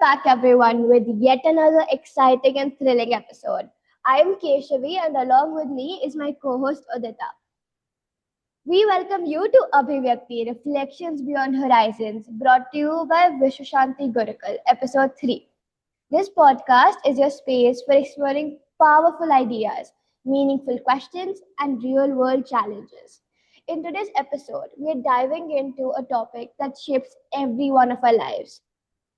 back, everyone, with yet another exciting and thrilling episode. I am Keshavi, and along with me is my co host Udita. We welcome you to Abhivyakti Reflections Beyond Horizons, brought to you by Vishwashanti Gurukul, episode 3. This podcast is your space for exploring powerful ideas, meaningful questions, and real world challenges. In today's episode, we are diving into a topic that shapes every one of our lives: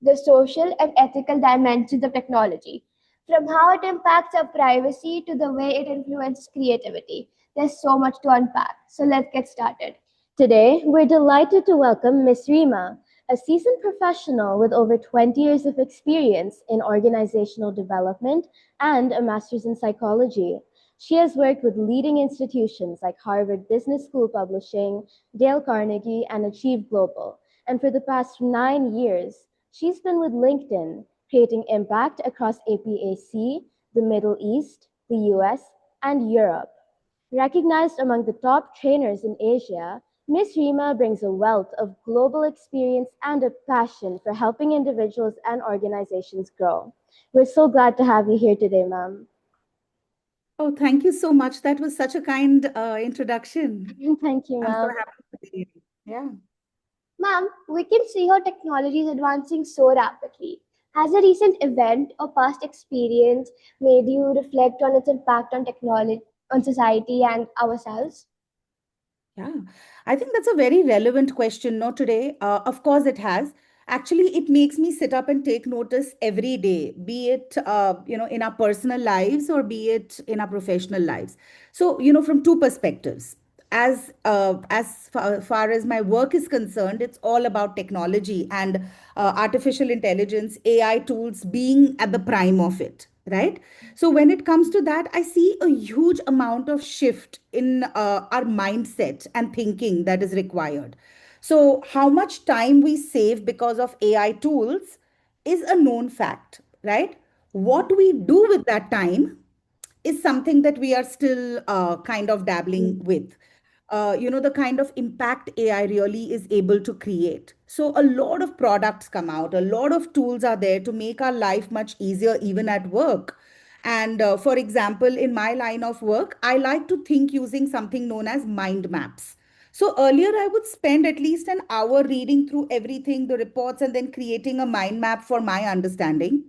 the social and ethical dimensions of technology. From how it impacts our privacy to the way it influences creativity. There's so much to unpack. So let's get started. Today, we're delighted to welcome Miss Rima, a seasoned professional with over 20 years of experience in organizational development and a master's in psychology. She has worked with leading institutions like Harvard Business School Publishing, Dale Carnegie, and Achieve Global. And for the past 9 years, she's been with LinkedIn, creating impact across APAC, the Middle East, the US, and Europe. Recognized among the top trainers in Asia, Ms. Rima brings a wealth of global experience and a passion for helping individuals and organizations grow. We're so glad to have you here today, ma'am. Oh, thank you so much. That was such a kind introduction. Thank you, I'm so ma'am. happy to be here. Yeah. Ma'am, we can see how technology is advancing so rapidly. Has a recent event or past experience made you reflect on its impact on technology, on society, and ourselves? Yeah, I think that's a very relevant question. Not today. Of course, it has. Actually, it makes me sit up and take notice every day, be it in our personal lives or be it in our professional lives. So, from two perspectives. As far as my work is concerned, it's all about technology and artificial intelligence, AI tools being at the prime of it, right? So when it comes to that, I see a huge amount of shift in our mindset and thinking that is required. So how much time we save because of AI tools is a known fact, right? What we do with that time is something that we are still kind of dabbling with. The kind of impact AI really is able to create. So, a lot of products come out, a lot of tools are there to make our life much easier, even at work. And for example, in my line of work, I like to think using something known as mind maps. So, earlier I would spend at least an hour reading through everything, the reports, and then creating a mind map for my understanding.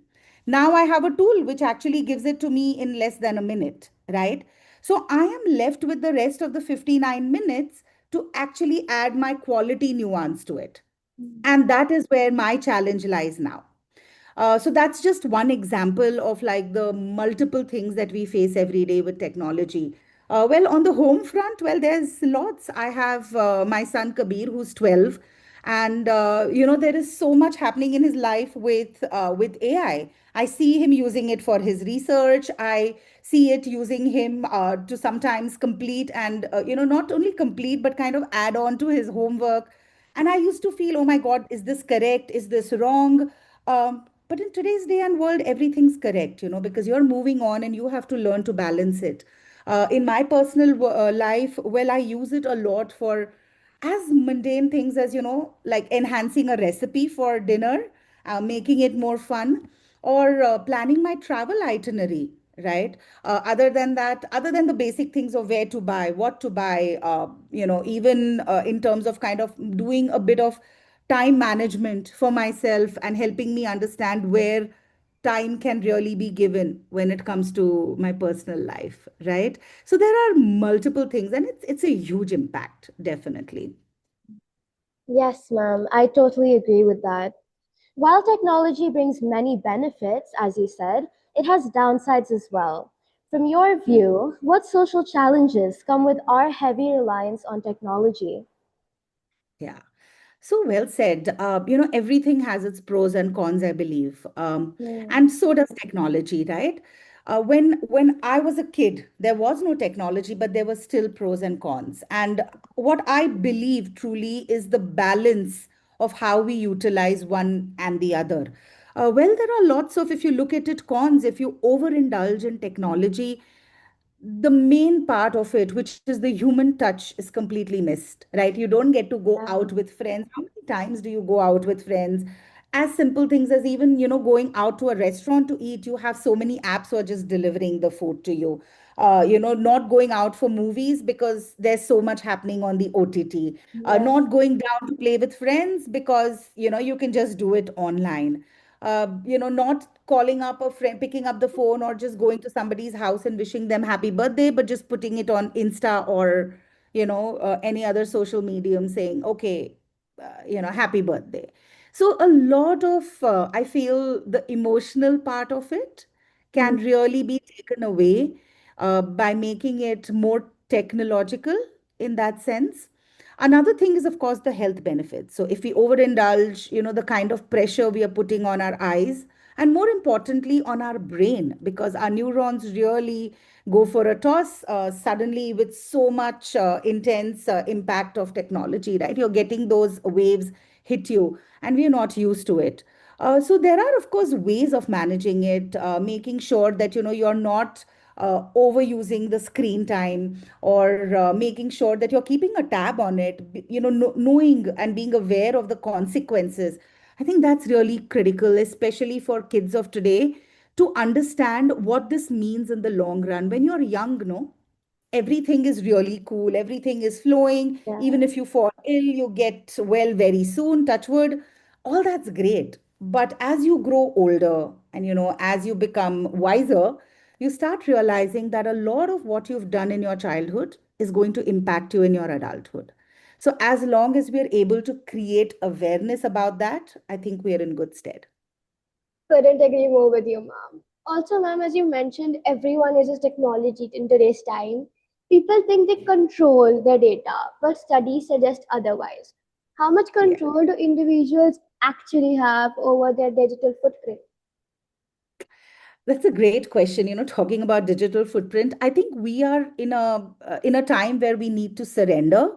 Now I have a tool which actually gives it to me in less than a minute, right? So I am left with the rest of the 59 minutes to actually add my quality nuance to it. And that is where my challenge lies now. So that's just one example of like the multiple things that we face every day with technology. Well, on the home front, well, there's lots. I have my son Kabir, who's 12, and there is so much happening in his life with AI. I see him using it for his research. I see it using him to sometimes complete and not only complete but kind of add on to his homework. And I used to feel, oh my God, is this correct? Is this wrong? But in today's day and world, everything's correct, because you're moving on and you have to learn to balance it. In my personal life, well, I use it a lot for as mundane things as, like enhancing a recipe for dinner, making it more fun, or planning my travel itinerary, right? Other than that, other than the basic things of where to buy, what to buy, even in terms of kind of doing a bit of time management for myself and helping me understand where time can really be given when it comes to my personal life, right? So there are multiple things and it's a huge impact, definitely. Yes, ma'am. I totally agree with that. While technology brings many benefits, as you said, it has downsides as well. From your view, what social challenges come with our heavy reliance on technology? Yeah. So well said. Everything has its pros and cons, I believe. Hmm. And so does technology, right? When I was a kid, there was no technology, but there were still pros and cons. And what I believe truly is the balance of how we utilize one and the other. Well, there are lots of, if you look at it, cons. If you overindulge in technology, the main part of it, which is the human touch, is completely missed, right? You don't get to go out Yeah. with friends. How many times do you go out with friends? as simple things as even, going out to a restaurant to eat. You have so many apps who are just delivering the food to you. Not going out for movies because there's so much happening on the OTT. Yes. Not going down to play with friends because, you can just do it online. Not calling up a friend, picking up the phone, or just going to somebody's house and wishing them happy birthday, but just putting it on Insta or, any other social medium saying, okay, happy birthday. So a lot of, I feel the emotional part of it Mm. can really be taken away by making it more technological in that sense. Another thing is, of course, the health benefits. So if we overindulge, the kind of pressure we are putting on our eyes, and more importantly, on our brain, because our neurons really go for a toss suddenly with so much intense impact of technology, right? You're getting those waves hit you, and we're not used to it. So there are, of course, ways of managing it, making sure that you're not overusing the screen time, or making sure that you're keeping a tab on it, knowing and being aware of the consequences. I think that's really critical, especially for kids of today, to understand what this means in the long run. When you're young, no, everything is really cool, everything is flowing. Even Yeah. if you fall ill, you get well very soon, touch wood. All that's great. But as you grow older and as you become wiser, you start realizing that a lot of what you've done in your childhood is going to impact you in your adulthood. So as long as we're able to create awareness about that, I think we're in good stead. Couldn't agree more with you, ma'am. Also, ma'am, as you mentioned, everyone uses technology in today's time. People think they control their data, but studies suggest otherwise. How much Yeah. control do individuals actually have over their digital footprint? That's a great question. Talking about digital footprint, I think we are in a time where we need to surrender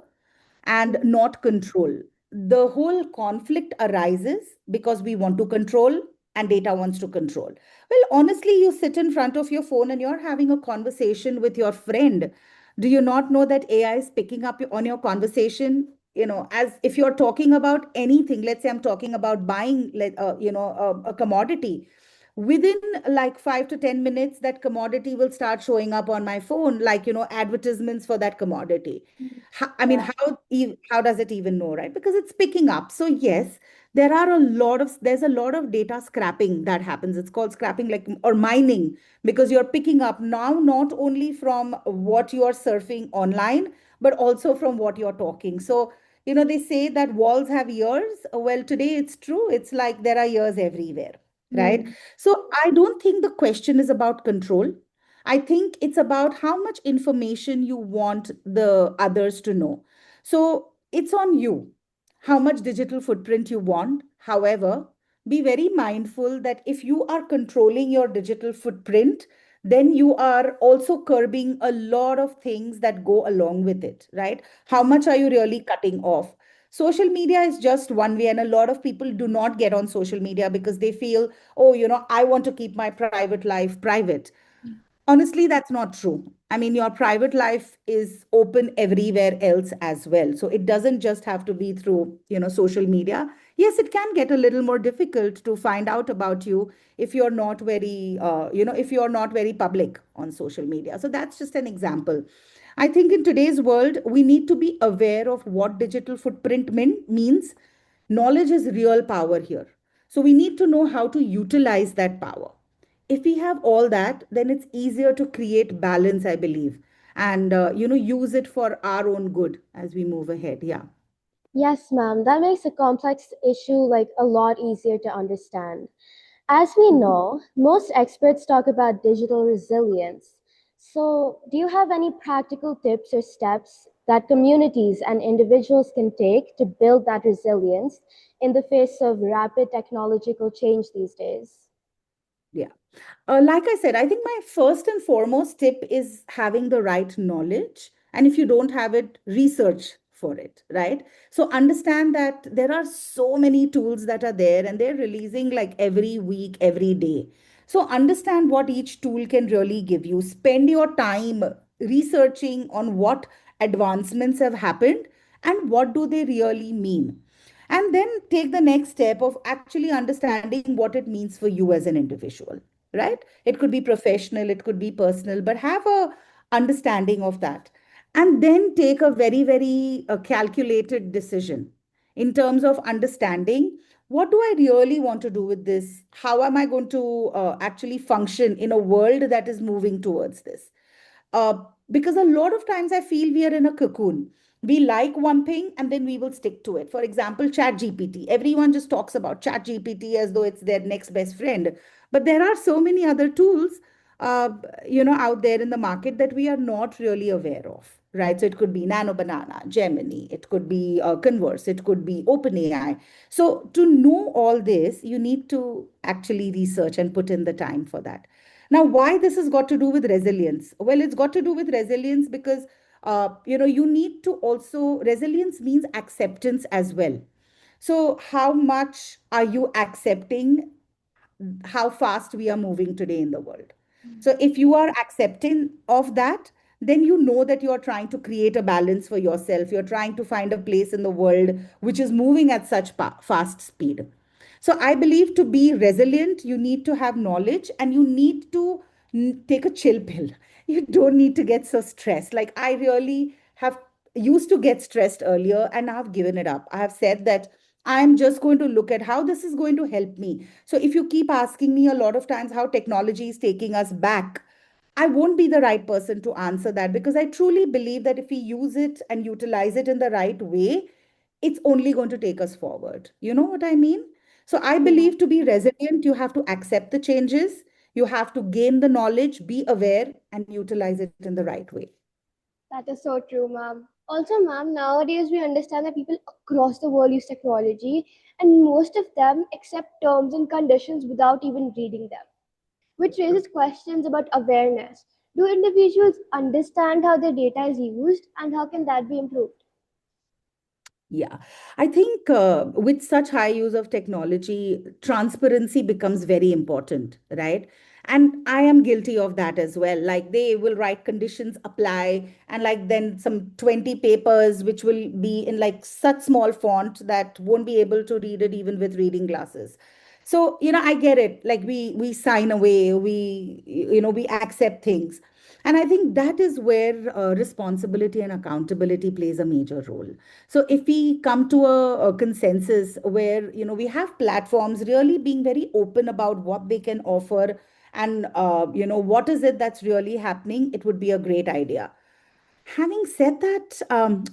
and Mm. not control. The whole conflict arises because we want to control and data wants to control. Well, honestly, you sit in front of your phone and you're having a conversation with your friend. Do you not know that AI is picking up on your conversation? As if you're talking about anything, let's say I'm talking about buying, a commodity. Within like 5 to 10 minutes, that commodity will start showing up on my phone, like, advertisements for that commodity. I mean, Yeah. how does it even know, right? Because it's picking up. So yes, there's a lot of data scrapping that happens. It's called scrapping, like, or mining, because you're picking up now not only from what you are surfing online, but also from what you're talking. So, they say that walls have ears. Well, today it's true. It's like there are ears everywhere, right? Mm. So I don't think the question is about control. I think it's about how much information you want the others to know. So it's on you how much digital footprint you want. However, be very mindful that if you are controlling your digital footprint, then you are also curbing a lot of things that go along with it, right? How much are you really cutting off? Social media is just one way, and a lot of people do not get on social media because they feel, oh, I want to keep my private life private. Honestly, that's not true. I mean, your private life is open everywhere else as well. So it doesn't just have to be through, social media. Yes, it can get a little more difficult to find out about you if you're not very, if you're not very public on social media. So that's just an example. I think in today's world, we need to be aware of what digital footprint means. Knowledge is real power here. So we need to know how to utilize that power. If we have all that, then it's easier to create balance, I believe, and use it for our own good as we move ahead. Yeah. Yes, ma'am. That makes a complex issue like a lot easier to understand. As we Mhm. know, most experts talk about digital resilience. So, do you have any practical tips or steps that communities and individuals can take to build that resilience in the face of rapid technological change these days? Yeah. Like I said, I think my first and foremost tip is having the right knowledge. And if you don't have it, research for it, right? So understand that there are so many tools that are there and they're releasing like every week, every day. So understand what each tool can really give you. Spend your time researching on what advancements have happened and what do they really mean. And then take the next step of actually understanding what it means for you as an individual, right? It could be professional, it could be personal, but have a understanding of that. And then take a very calculated decision in terms of understanding, what do I really want to do with this? How am I going to actually function in a world that is moving towards this? uh, because a lot of times I feel we are in a cocoon. We like one thing and then we will stick to it. For example, chat gpt, everyone just talks about chat gpt as though it's their next best friend, but there are so many other tools uh, out there in the market that we are not really aware of, right? So it could be Nano Banana, Gemini, it could be Converse, it could be OpenAI. So to know all this, you need to actually research and put in the time for that. Now, why this has got to do with resilience? Well, it's got to do with resilience because you need to also, resilience means acceptance as well. So, how much are you accepting how fast we are moving today in the world? So, if you are accepting of that, then you know that you are trying to create a balance for yourself. You're trying to find a place in the world which is moving at such fast speed. So I believe to be resilient, you need to have knowledge and you need to take a chill pill. You don't need to get so stressed. Like I really have used to get stressed earlier and I've given it up. I have said that I'm just going to look at how this is going to help me. So if you keep asking me a lot of times how technology is taking us back, I won't be the right person to answer that because I truly believe that if we use it and utilize it in the right way, it's only going to take us forward. You know what I mean? So I Yeah, believe to be resilient, you have to accept the changes, you have to gain the knowledge, be aware, and utilize it in the right way. that is so true, ma'am. Also, ma'am, nowadays we understand that people across the world use technology, and most of them accept terms and conditions without even reading them, which raises questions about awareness. Do individuals understand how their data is used, and how can that be improved? Yeah, I think with such high use of technology, transparency becomes very important, right? And I am guilty of that as well. Like they will write conditions apply, and like then some 20 papers, which will be in like such small font that won't be able to read it even with reading glasses. So, I get it. Like we sign away, we accept things. And I think that is where responsibility and accountability plays a major role. So if we come to a consensus where we have platforms really being very open about what they can offer and what is it that's really happening, it would be a great idea. Having said that,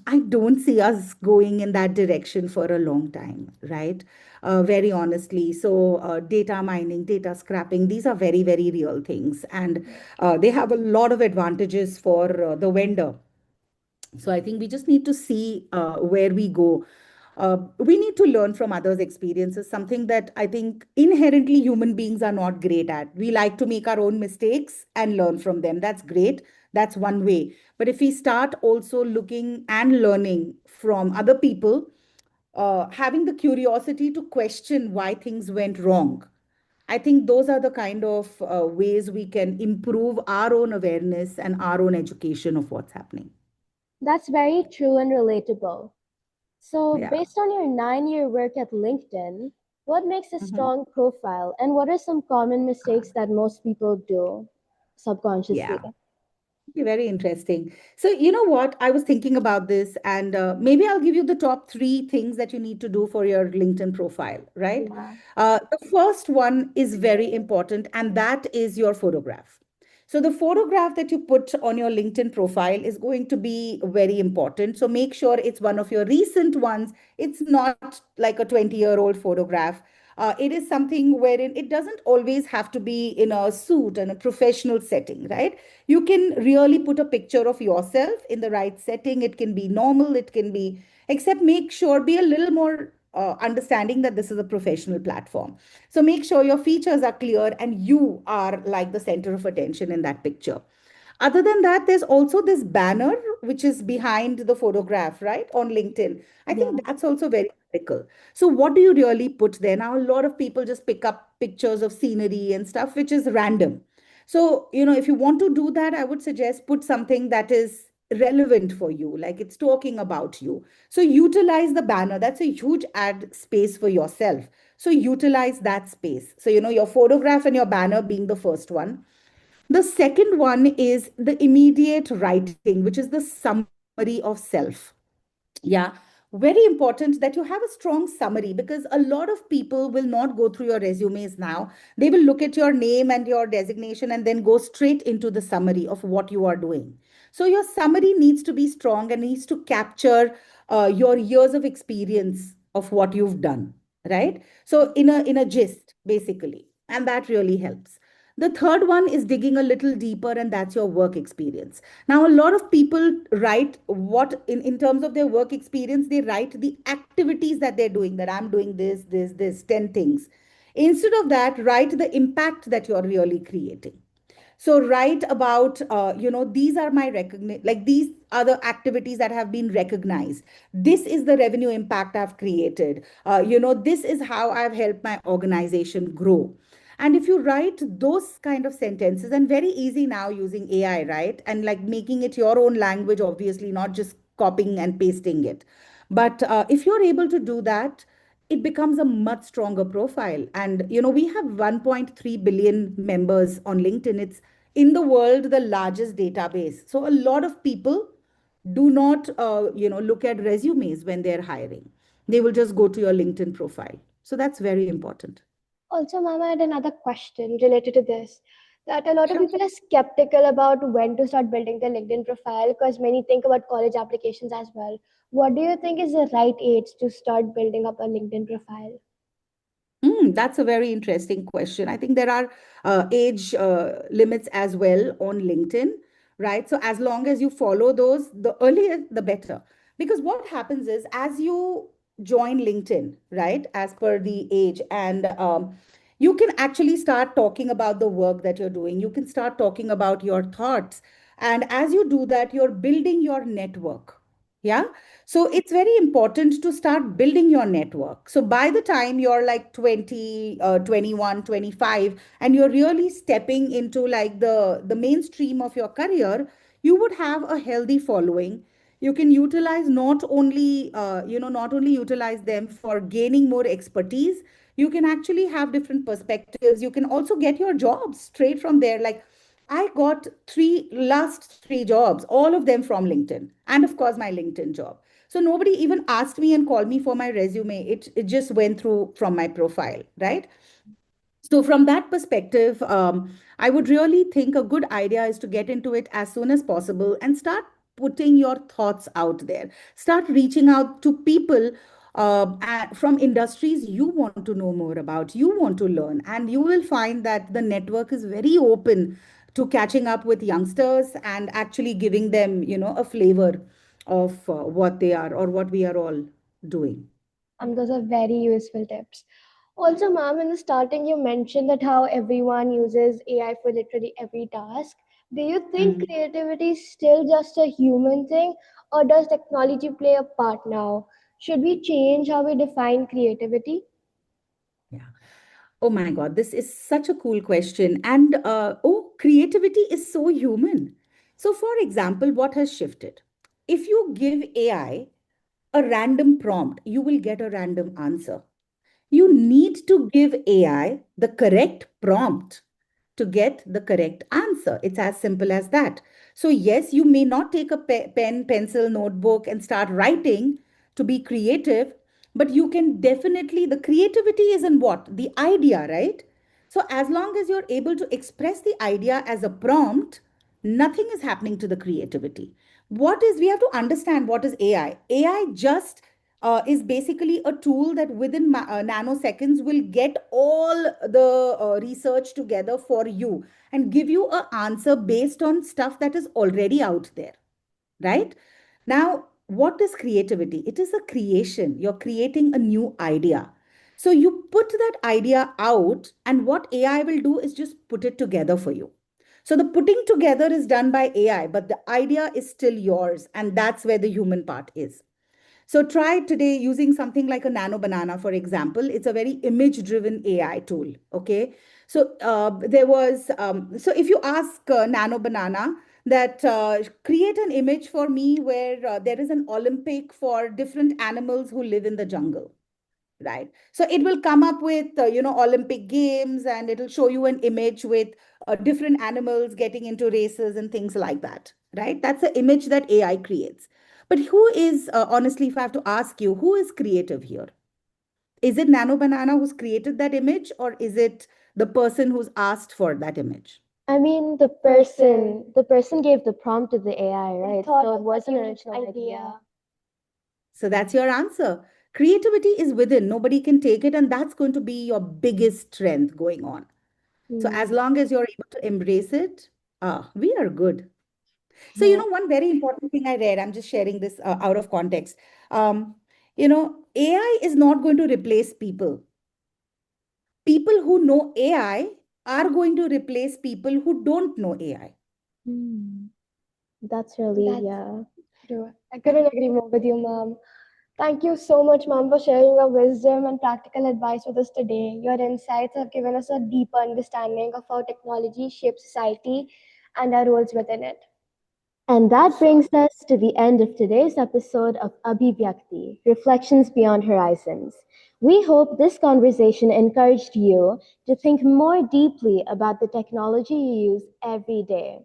I don't see us going in that direction for a long time, right? Very honestly. So, data mining, data scrapping, these are very real things. And they have a lot of advantages for the vendor. So I think we just need to see where we go. We need to learn from others' experiences, something that I think inherently human beings are not great at. We like to make our own mistakes and learn from them. That's great. That's one way. But if we start also looking and learning from other people, having the curiosity to question why things went wrong, I think those are the kind of ways we can improve our own awareness and our own education of what's happening. That's very true and relatable. So, Yeah. based on your 9 year work at LinkedIn, what makes a Mhm. strong profile, and what are some common mistakes that most people do subconsciously? Yeah. Okay, very interesting. So, you know what? I was thinking about this, and maybe I'll give you the top three things that you need to do for your LinkedIn profile, right? Yeah. The first one is very important, and that is your photograph. So, the photograph that you put on your LinkedIn profile is going to be very important. So, make sure it's one of your recent ones. It's not like a 20-year-old photograph. It is something wherein it doesn't always have to be in a suit and a professional setting, right? You can really put a picture of yourself in the right setting. It can be normal, it can be, except make sure, be a little more understanding that this is a professional platform. So make sure your features are clear and you are like the center of attention in that picture. Other than that, there's also this banner which is behind the photograph, right, on LinkedIn. I Yeah. think that's also very critical. So, what do you really put there? Now, a lot of people just pick up pictures of scenery and stuff, which is random. So, if you want to do that, I would suggest put something that is relevant for you, like it's talking about you. So utilize the banner. That's a huge ad space for yourself. So utilize that space. So, your photograph and your banner being the first one. The second one is the immediate writing, which is the summary of self. Yeah, very important that you have a strong summary, because a lot of people will not go through your resumes now. They will look at your name and your designation and then go straight into the summary of what you are doing. So your summary needs to be strong and needs to capture your years of experience of what you've done, right? So in a gist, basically, and that really helps. The third one is digging a little deeper, and that's your work experience. Now, a lot of people write what, in terms of their work experience, they write the activities that they're doing, that I'm doing this, 10 things. Instead of that, write the impact that you're really creating. So write about, these are my like these are the activities that have been recognized. This is the revenue impact I've created. This is how I've helped my organization grow. And if you write those kind of sentences, and very easy now using AI, right? And like making it your own language, obviously, not just copying and pasting it. But if you're able to do that, it becomes a much stronger profile. And we have 1.3 billion members on LinkedIn. It's in the world the largest database. So a lot of people do not look at resumes when they're hiring. They will just go to your LinkedIn profile. So that's very important. Also, Mama, I had another question related to this. That a lot of Sure. people are skeptical about when to start building their LinkedIn profile because many think about college applications as well. What do you think is the right age to start building up a LinkedIn profile? That's a very interesting question. I think there are age limits as well on LinkedIn, right? So as long as you follow those, the earlier the better. Because what happens is, as you join LinkedIn, right, as per the age, and you can actually start talking about the work that you're doing. You can start talking about your thoughts. And as you do that, you're building your network. Yeah. So it's very important to start building your network. So by the time you're like 20, 21, 25, and you're really stepping into like the mainstream of your career, you would have a healthy following. You can utilize not only utilize them for gaining more expertise, you can actually have different perspectives. You can also get your jobs straight from there. Like, I got last three jobs, all of them from LinkedIn, and of course my LinkedIn job. So nobody even asked me and called me for my resume. It just went through from my profile, right? So from that perspective, I would really think a good idea is to get into it as soon as possible and start putting your thoughts out there. Start reaching out to people from industries you want to know more about, you want to learn, and you will find that the network is very open to catching up with youngsters and actually giving them, a flavor of what they are or what we are all doing. Those are very useful tips. Also, ma'am, in the starting, you mentioned that how everyone uses AI for literally every task. Do you think Mm. creativity is still just a human thing, or does technology play a part now? Should we change how we define creativity? Yeah. Oh my God, this is such a cool question. And creativity is so human. So, for example, what has shifted? If you give AI a random prompt, you will get a random answer. You need to give AI the correct prompt to get the correct answer. It's as simple as that. So, yes, you may not take a pen, pencil, notebook and start writing to be creative, but you can definitely, the creativity is in what? The idea, right? So, as long as you're able to express the idea as a prompt, nothing is happening to the creativity. We have to understand what is AI. AI just is basically a tool that within nanoseconds will get all the research together for you and give you an answer based on stuff that is already out there, right? Now, what is creativity? It is a creation. You're creating a new idea. So you put that idea out, and what AI will do is just put it together for you. So the putting together is done by AI, but the idea is still yours. And that's where the human part is. So try today using something like a Nano Banana, for example. It's a very image-driven AI tool. Okay. So so if you ask Nano Banana, that create an image for me where there is an Olympic for different animals who live in the jungle, right? So it will come up with Olympic games, and it'll show you an image with different animals getting into races and things like that, right? That's the image that AI creates. But who is honestly, if I have to ask you, who is creative here? Is it Nano Banana who's created that image, or is it the person who's asked for that image? I mean, the person gave the prompt to the AI, right? So it was an original idea. So that's your answer. Creativity is within, nobody can take it, and that's going to be your biggest strength going on. So as long as you're able to embrace it, we are good. So, Yeah. one very important thing I read, I'm just sharing this out of context. AI is not going to replace people. People who know AI are going to replace people who don't know AI. Hmm. That's really, That's yeah. true. I couldn't agree more with you, Mom. Thank you so much, Mom, for sharing your wisdom and practical advice with us today. Your insights have given us a deeper understanding of how technology shapes society and our roles within it. And that brings us to the end of today's episode of Abhivyakti, Reflections Beyond Horizons. We hope this conversation encouraged you to think more deeply about the technology you use every day.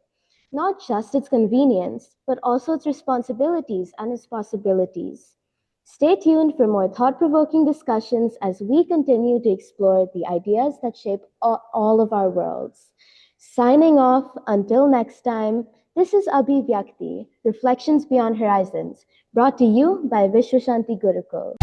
Not just its convenience, but also its responsibilities and its possibilities. Stay tuned for more thought provoking discussions as we continue to explore the ideas that shape all of our worlds. Signing off until next time, this is Abhivyakti, Reflections Beyond Horizons, brought to you by Vishwashanti Gurukul.